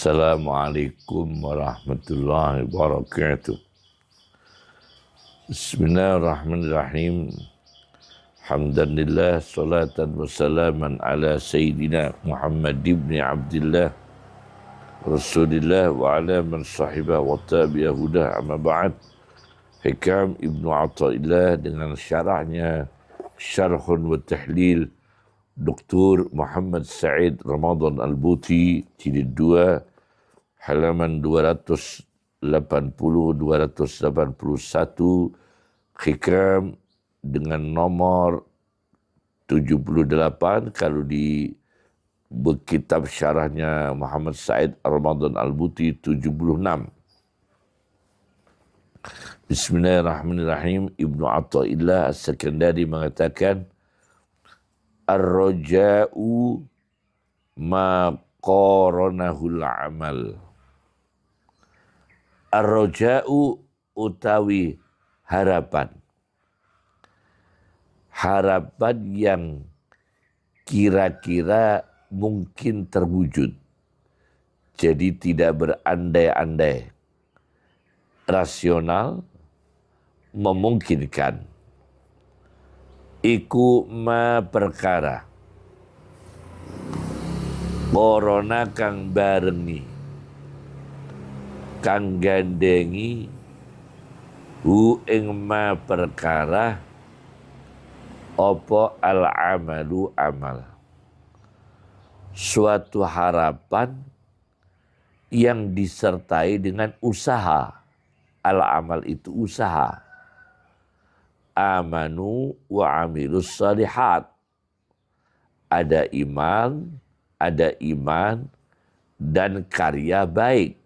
Assalamualaikum warahmatullahi wabarakatuh. Bismillahirrahmanirrahim. Alhamdulillah, salatan wassalaman ala Sayyidina Muhammad ibn Abdillah Rasulillah wa ala man sahibah wa tabi'ah hudah amma ba'd. Hikam Ibnu Athaillah dengan syarahnya Syarhun wa Tahlil Dr. Muhammad Said Ramadan Al-Buti, jilid 2, halaman 280-281, Hikam dengan nomor 78, kalau di kitab syarahnya Muhammad Said Ramadan Al-Buti 76. Bismillahirrahmanirrahim. Ibnu Athaillah As-Sakandari mengatakan, Ar-raja'u ma qaranahul amal. Ar-raja'u utawi harapan. Harapan yang kira-kira mungkin terwujud. Jadi tidak berandai-andai. Rasional, memungkinkan. Iku ma perkara korona kang barengi kang gandengi hu ing ma perkara opo al amalu amal, suatu harapan yang disertai dengan usaha. Al amal itu usaha. Amanu wa amilus salihat. Ada iman dan karya baik,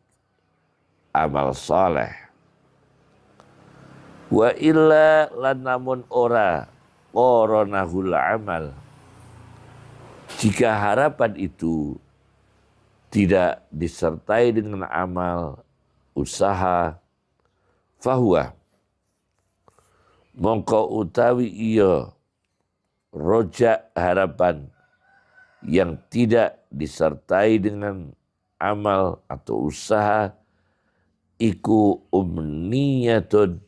amal soleh. Wa illa lanamun ora koronahul amal, jika harapan itu tidak disertai dengan amal, usaha, fahuwa mongko utawi iya rojak harapan yang tidak disertai dengan amal atau usaha, iku umniyatun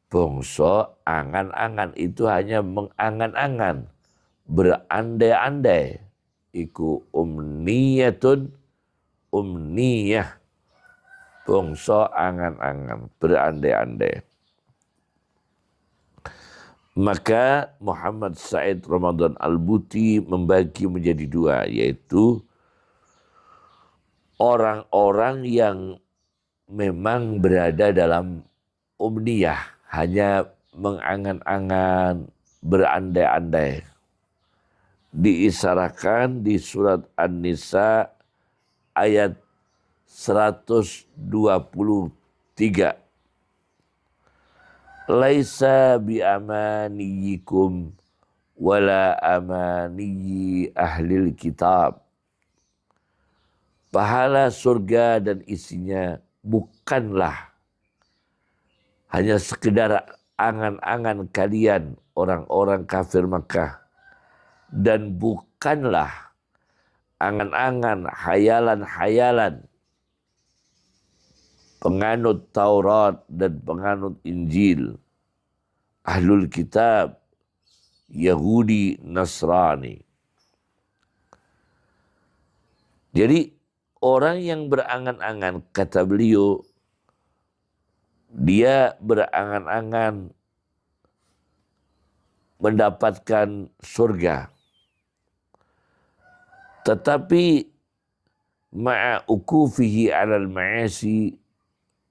bangsa angan-angan, itu hanya mengangan-angan, berandai-andai. Iku umniyatun, umniyah, bangsa angan-angan, berandai-andai. Maka Muhammad Said Ramadan Al-Buti membagi menjadi dua, yaitu orang-orang yang memang berada dalam umniyah, hanya mengangan-angan, berandai-andai. Diisyaratkan di surat An-Nisa ayat 123. Laisa bi amaniyikum wala amaniyi ahlil kitab. Pahala surga dan isinya bukanlah hanya sekedar angan-angan kalian orang-orang kafir Makkah, dan bukanlah angan-angan, hayalan-hayalan penganut Taurat dan penganut Injil, ahlul kitab, Yahudi, Nasrani. Jadi orang yang berangan-angan, kata beliau, dia berangan-angan mendapatkan surga, tetapi ma'a ukufihi alal ma'asi,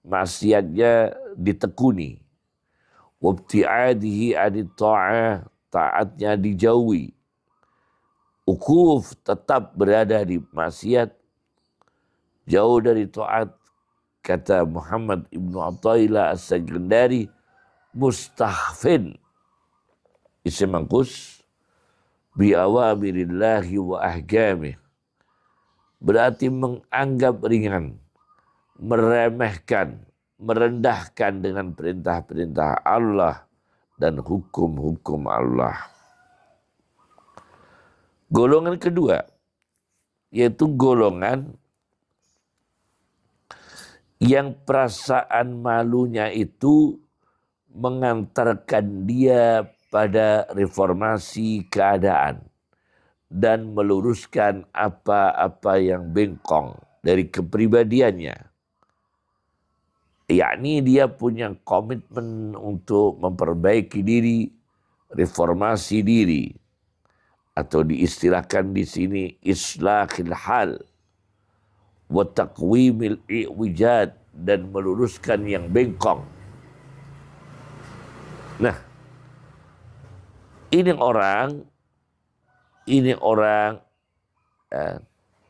maksiatnya ditekuni, wabti'adihi adit ta'ah, taatnya dijauhi. Ukuf, tetap berada di maksiat, jauh dari taat. Kata Muhammad Ibnu Athaillah As-Sakandari, mustahfin, isim mangkus, bi awamirillahi wa ahkamih, berarti menganggap ringan, meremehkan, merendahkan dengan perintah-perintah Allah dan hukum-hukum Allah. Golongan kedua, yaitu golongan yang perasaan malunya itu mengantarkan dia pada reformasi keadaan dan meluruskan apa-apa yang bengkong dari kepribadiannya. Yakni dia punya komitmen untuk memperbaiki diri, reformasi diri, atau diistilahkan di sini islahil hal wa taqwimil i'wijad, dan meluruskan yang bengkong. Nah, ini orang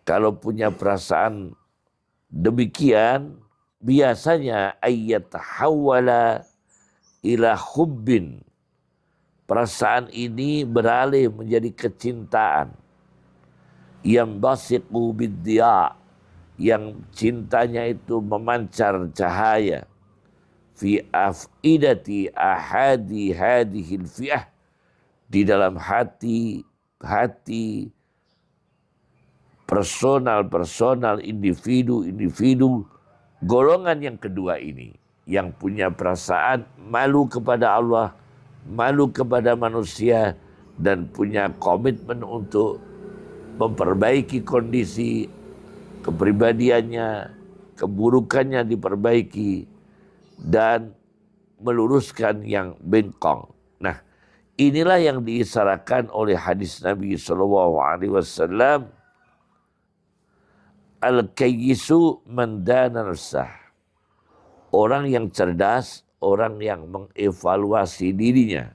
kalau punya perasaan demikian, biasanya ayat hawala ila hubbin. Perasaan ini beralih menjadi kecintaan. Yang basiqu biddiya, yang cintanya itu memancar cahaya. Fi afidati ahadi hadihil fi'ah, di dalam hati personal individu golongan yang kedua ini, yang punya perasaan malu kepada Allah, malu kepada manusia, dan punya komitmen untuk memperbaiki kondisi kepribadiannya, keburukannya diperbaiki, dan meluruskan yang bengkong. Nah, inilah yang diisyaratkan oleh hadis Nabi SAW. Al-kayyisu man dana nafsah. Orang yang cerdas, orang yang mengevaluasi dirinya,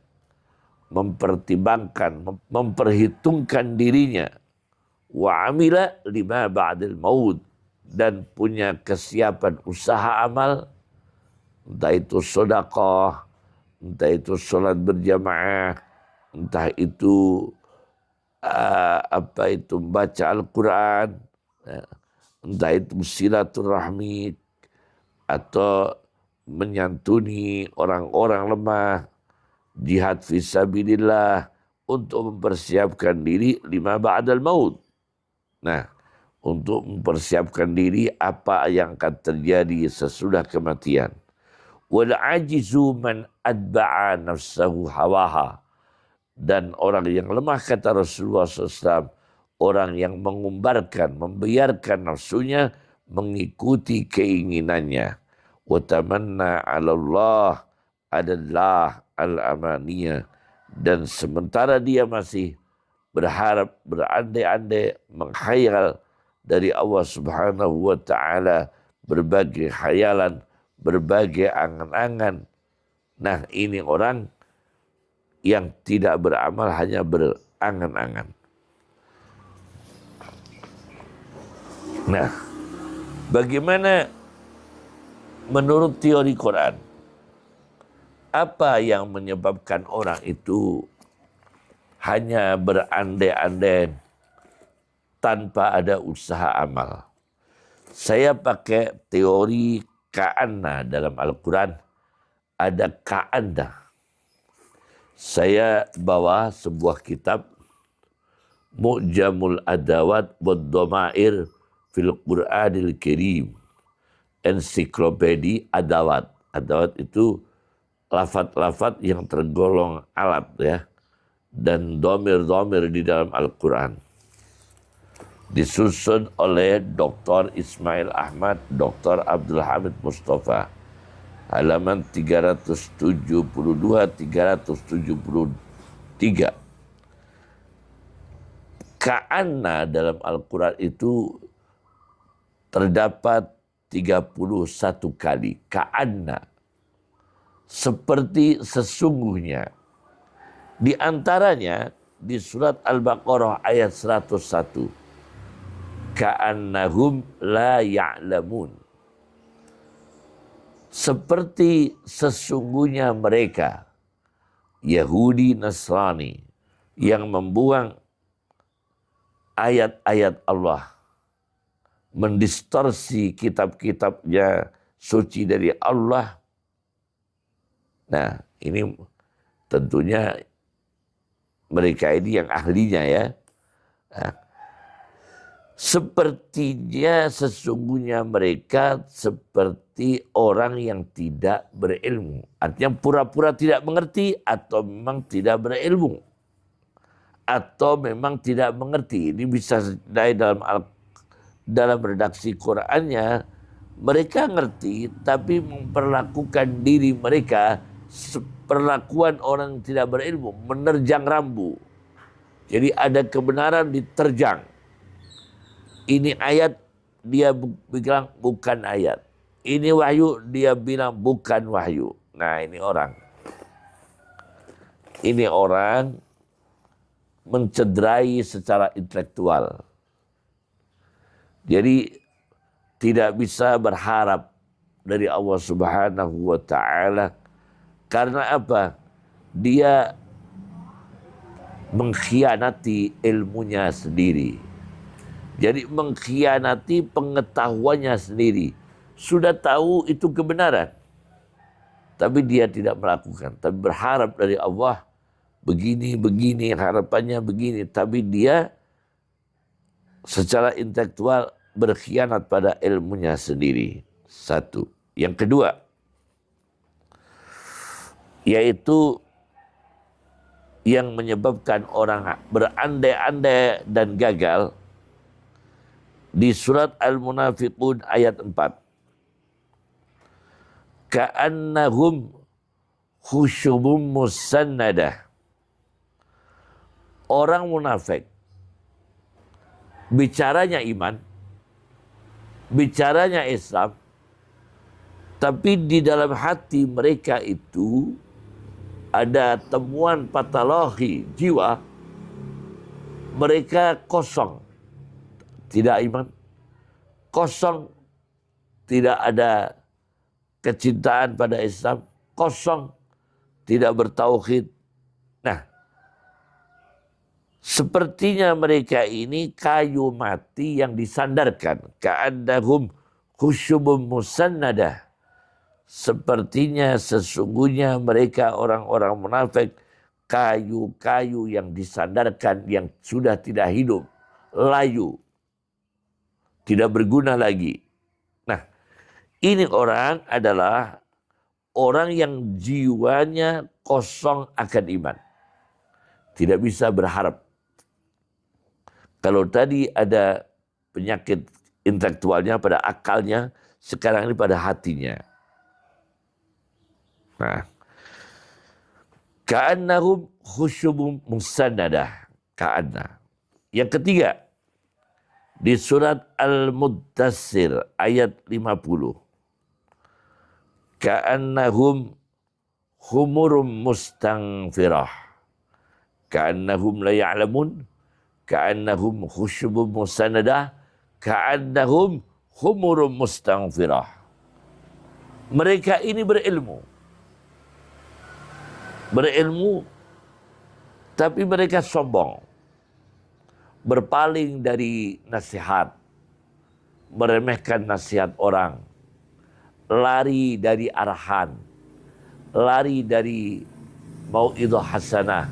mempertimbangkan, memperhitungkan dirinya. Wa amila lima ba'dil maut, dan punya kesiapan usaha amal, entah itu sedekah, entah itu sholat berjamaah, entah itu baca Al-Quran, entah itu silaturahmi, atau menyantuni orang-orang lemah, jihad fisabilillah, untuk mempersiapkan diri lima ba'dal maut. Nah, untuk mempersiapkan diri apa yang akan terjadi sesudah kematian. Wal ajizu man adba'a nafsahu hawaha. Dan orang yang lemah, kata Rasulullah SAW, orang yang mengumbarkan, membiarkan nafsunya mengikuti keinginannya. Wa tamanna 'ala Allah adalah al-amaniyah. Dan sementara dia masih berharap, berandai-andai, menghayal dari Allah Subhanahu wa ta'ala berbagai khayalan, berbagai angan-angan. Nah, ini orang yang tidak beramal, hanya berangan-angan. Nah, bagaimana menurut teori Quran? Apa yang menyebabkan orang itu hanya berandai-andai tanpa ada usaha amal? Saya pakai teori ka'anna dalam Al-Quran. Ada ka'anna. Saya bawa sebuah kitab, Mu'jamul Adawat wad Dhamair fil Qur'anil Karim. Ensiklopedi adawat. Adawat itu lafaz-lafaz yang tergolong alat, ya, dan domir-domir di dalam Al-Quran. Disusun oleh Dr. Ismail Ahmad, Dr. Abdul Hamid Mustafa. Halaman 372-373. Ka'anna dalam Al-Quran itu terdapat 31 kali. Ka'anna, seperti sesungguhnya. Di antaranya di surat Al-Baqarah ayat 101. Ka'annahum la ya'lamun. Seperti sesungguhnya mereka, Yahudi Nasrani, yang membuang ayat-ayat Allah, mendistorsi kitab-kitabnya suci dari Allah. Nah, ini tentunya mereka ini yang ahlinya, ya. Nah, Sepertinya sesungguhnya mereka seperti orang yang tidak berilmu. Artinya pura-pura tidak mengerti atau memang tidak berilmu. Atau memang tidak mengerti. Ini bisa dari dalam redaksi Qur'annya, mereka ngerti tapi memperlakukan diri mereka perlakuan orang yang tidak berilmu, menerjang rambu. Jadi ada kebenaran diterjang. Ini ayat, dia bilang bukan ayat. Ini wahyu, dia bilang bukan wahyu. Nah, ini orang. Ini orang mencederai secara intelektual. Jadi tidak bisa berharap dari Allah Subhanahu wa taala. Karena apa? Dia mengkhianati ilmunya sendiri. Jadi mengkhianati pengetahuannya sendiri. Sudah tahu itu kebenaran, tapi dia tidak melakukan. Tapi berharap dari Allah, begini, harapannya begini. Tapi dia secara intelektual berkhianat pada ilmunya sendiri. Satu. Yang kedua, yaitu yang menyebabkan orang berandai-andai dan gagal, di surat Al-Munafiqun ayat 4. Ka'annahum khusyubun musannadah. Orang munafik bicaranya iman, bicaranya Islam, tapi di dalam hati mereka itu ada temuan patologi jiwa, mereka kosong. Tidak iman, kosong, tidak ada kecintaan pada Islam, kosong, tidak bertauhid. Nah, sepertinya mereka ini kayu mati yang disandarkan. Ka'annahum khusyubun musannadah. Sepertinya sesungguhnya mereka orang-orang munafik kayu-kayu yang disandarkan, yang sudah tidak hidup, layu, tidak berguna lagi. Nah, ini orang adalah orang yang jiwanya kosong akan iman. Tidak bisa berharap. Kalau tadi ada penyakit intelektualnya pada akalnya, sekarang ini pada hatinya. Nah, ka'annahum khusyubun musannadah. Ka'anna. Yang ketiga, di surat Al-Muddassir ayat 50. Ka'annahum humurum mustanfirah. Ka'annahum la ya'lamun. Ka'annahum khusyubun musannadah. Ka'annahum humurum mustanfirah. Mereka ini berilmu. Berilmu, tapi mereka sombong. Berpaling dari nasihat, meremehkan nasihat orang, lari dari arahan, lari dari mau'idhah hasanah,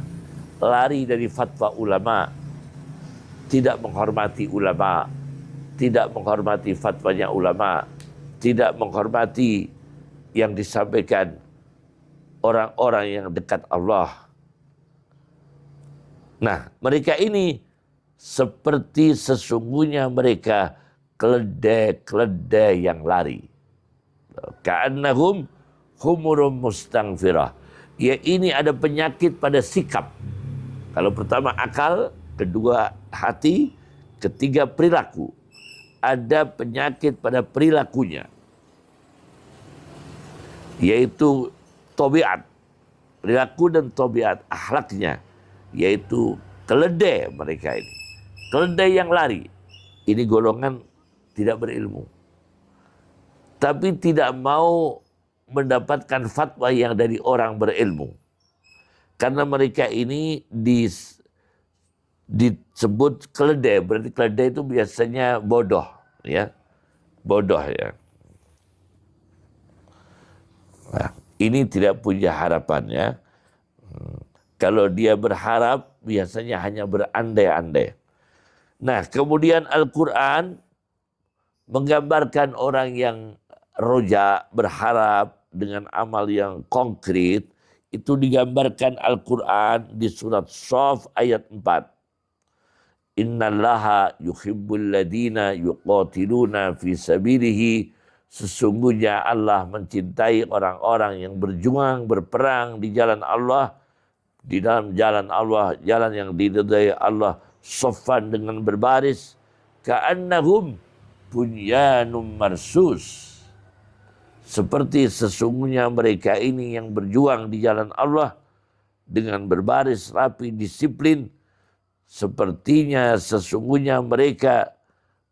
lari dari fatwa ulama, tidak menghormati ulama, tidak menghormati fatwanya ulama, tidak menghormati yang disampaikan orang-orang yang dekat Allah. Nah, mereka ini seperti sesungguhnya mereka keledai-keledai yang lari. Ka'annahum humurum mustanfirah. Ya, ini ada penyakit pada sikap. Kalau pertama akal, kedua hati, ketiga perilaku. Ada penyakit pada perilakunya, yaitu tabiat, perilaku dan tabiat, akhlaknya, yaitu keledai mereka ini. Keledai yang lari. Ini golongan tidak berilmu. Tapi tidak mau mendapatkan fatwa yang dari orang berilmu. Karena mereka ini disebut keledai. Berarti keledai itu biasanya bodoh. Ya, bodoh ya. Nah, ini tidak punya harapannya. Kalau dia berharap, biasanya hanya berandai-andai. Nah, kemudian Al-Quran menggambarkan orang yang roja, berharap dengan amal yang konkret. Itu digambarkan Al-Quran di surat Shaf ayat 4. Innallaha yuhibbul ladina yuqatiluna fi sabilihi. Sesungguhnya Allah mencintai orang-orang yang berjuang, berperang di jalan Allah, di dalam jalan Allah, jalan yang diridai Allah, soffan dengan berbaris, ka'annahum bunyanum marsus. Seperti sesungguhnya mereka ini yang berjuang di jalan Allah dengan berbaris rapi, disiplin, sepertinya sesungguhnya mereka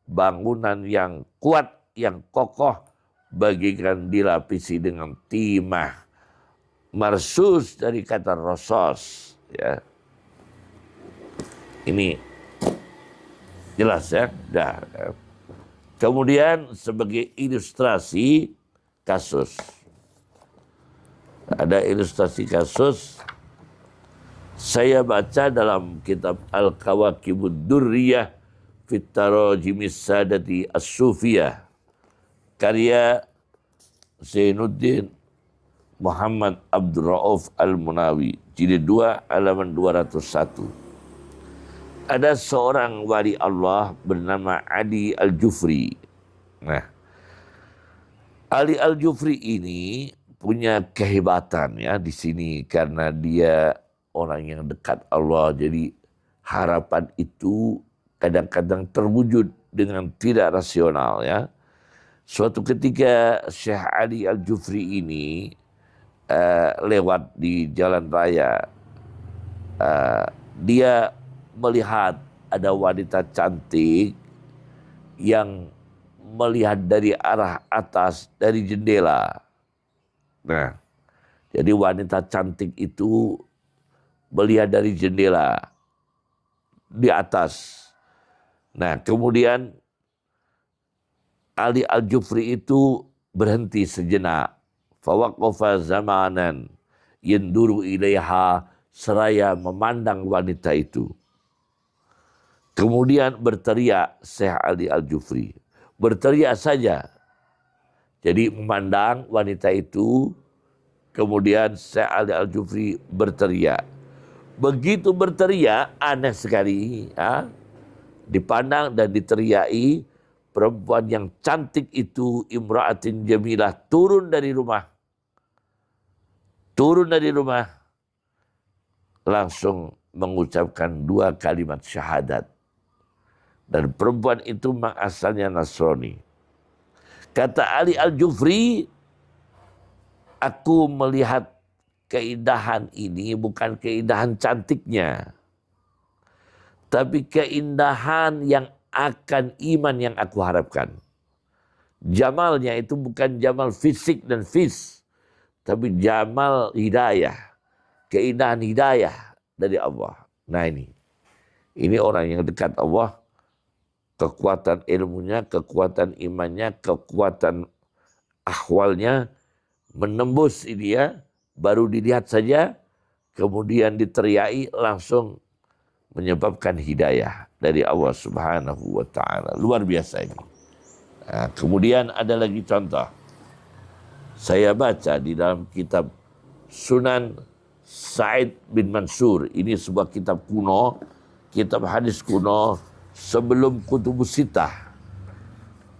bangunan yang kuat, yang kokoh, bagikan dilapisi dengan timah. Marsus dari kata rosos, ya. Ini jelas ya. Dah. Kemudian sebagai ilustrasi kasus, ada ilustrasi kasus. Saya baca dalam kitab Al-Kawakibud Durriyah fit Tarajimis Sadati As-Sufiyah, karya Zainuddin Muhammad Abdul Rauf Al-Munawi, jilid 2 halaman 201. Ada seorang wali Allah bernama Ali Al-Jufri. Nah, Ali Al-Jufri ini punya kehebatan ya di sini karena dia orang yang dekat Allah. Jadi harapan itu kadang-kadang terwujud dengan tidak rasional ya. Suatu ketika Syekh Ali Al-Jufri ini lewat di jalan raya, dia melihat ada wanita cantik yang melihat dari arah atas dari jendela. Nah, jadi wanita cantik itu melihat dari jendela di atas. Nah, kemudian Ali Al-Jufri itu berhenti sejenak. Fawaqafa zamanan yanduru ilaiha, seraya memandang wanita itu. Kemudian berteriak Syekh Ali Al-Jufri. Berteriak saja. Jadi memandang wanita itu, kemudian Syekh Ali Al-Jufri berteriak. Begitu berteriak, aneh sekali. Ya, dipandang dan diteriaki, perempuan yang cantik itu, imra'atin jamilah, turun dari rumah. Turun dari rumah, langsung mengucapkan 2 kalimat syahadat. Dan perempuan itu asalnya Nasrani. Kata Ali Al-Jufri, aku melihat keindahan ini bukan keindahan cantiknya, tapi keindahan yang akan iman yang aku harapkan. Jamalnya itu bukan jamal fisik dan tapi jamal hidayah, keindahan hidayah dari Allah. Nah ini orang yang dekat Allah, kekuatan ilmunya, kekuatan imannya, kekuatan ahwalnya menembus ini ya, baru dilihat saja, kemudian diteriaki, langsung menyebabkan hidayah dari Allah Subhanahu wa ta'ala. Luar biasa ini. Nah, kemudian ada lagi contoh. Saya baca di dalam kitab Sunan Sa'id bin Mansur. Ini sebuah kitab kuno, kitab hadis kuno sebelum Kutubus Sittah.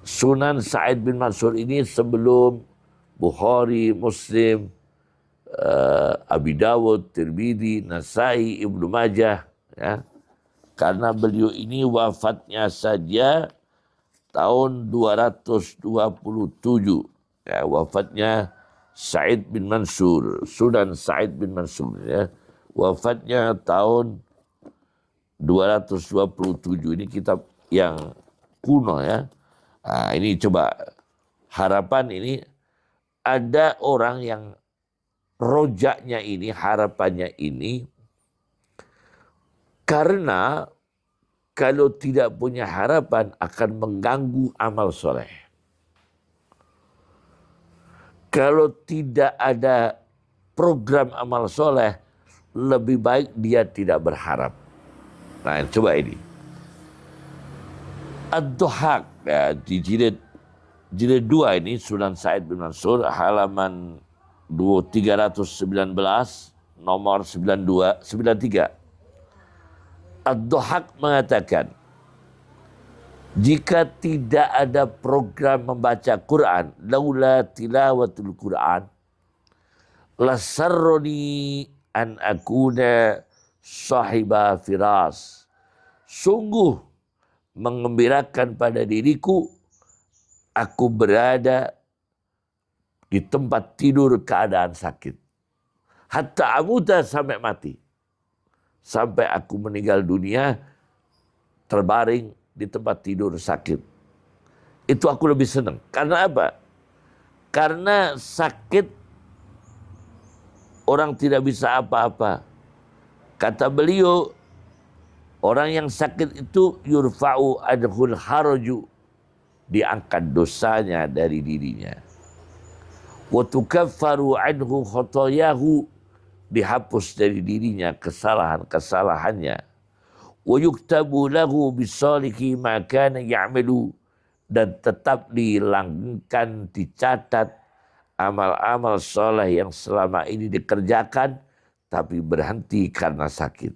Sunan Sa'id bin Mansur ini sebelum Bukhari, Muslim, Abi Dawud, Tirmidzi, Nasai, Ibnu Majah. Ya. Karena beliau ini wafatnya saja tahun 227. Ya, wafatnya Sa'id bin Mansur, Sunan Sa'id bin Mansur. Ya. Wafatnya tahun 227. Ini kitab yang kuno ya. Nah, ini coba harapan ini, ada orang yang rojaknya ini, harapannya ini, karena kalau tidak punya harapan akan mengganggu amal soleh. Kalau tidak ada program amal soleh, lebih baik dia tidak berharap. Nah, coba ini. Ad-Duhaq, ya, di jilid 2 ini Sunan Said bin Mansur halaman 319 nomor 93. Ad-Duhaq mengatakan, jika tidak ada program membaca Quran, laula tilawatul Quran, lasarroni an akuna sahiba firas. Sungguh mengembirakan pada diriku, aku berada di tempat tidur keadaan sakit. Hatta amuta, sampai mati. Sampai aku meninggal dunia, terbaring di tempat tidur sakit. Itu aku lebih senang. Karena apa? Karena sakit orang tidak bisa apa-apa. Kata beliau, orang yang sakit itu yurfa'u adhul haraju, diangkat dosanya dari dirinya. Wa tukaffaru anhu khotoyahu, dihapus dari dirinya kesalahan-kesalahannya. Wa yuktabu lahu bisalihi ma kana ya'malu, dan tetap dihilangkan, dicatat amal-amal soleh yang selama ini dikerjakan tapi berhenti karena sakit.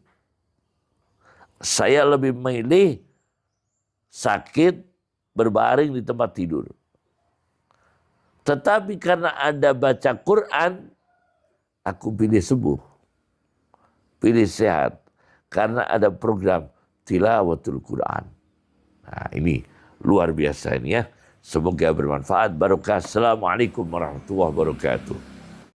Saya lebih memilih sakit berbaring di tempat tidur. Tetapi karena ada baca Quran, aku pilih sembuh, pilih sehat. Karena ada program tilawatul Quran. Nah, ini luar biasa ini ya. Semoga bermanfaat. Barokah. Assalamualaikum warahmatullahi wabarakatuh.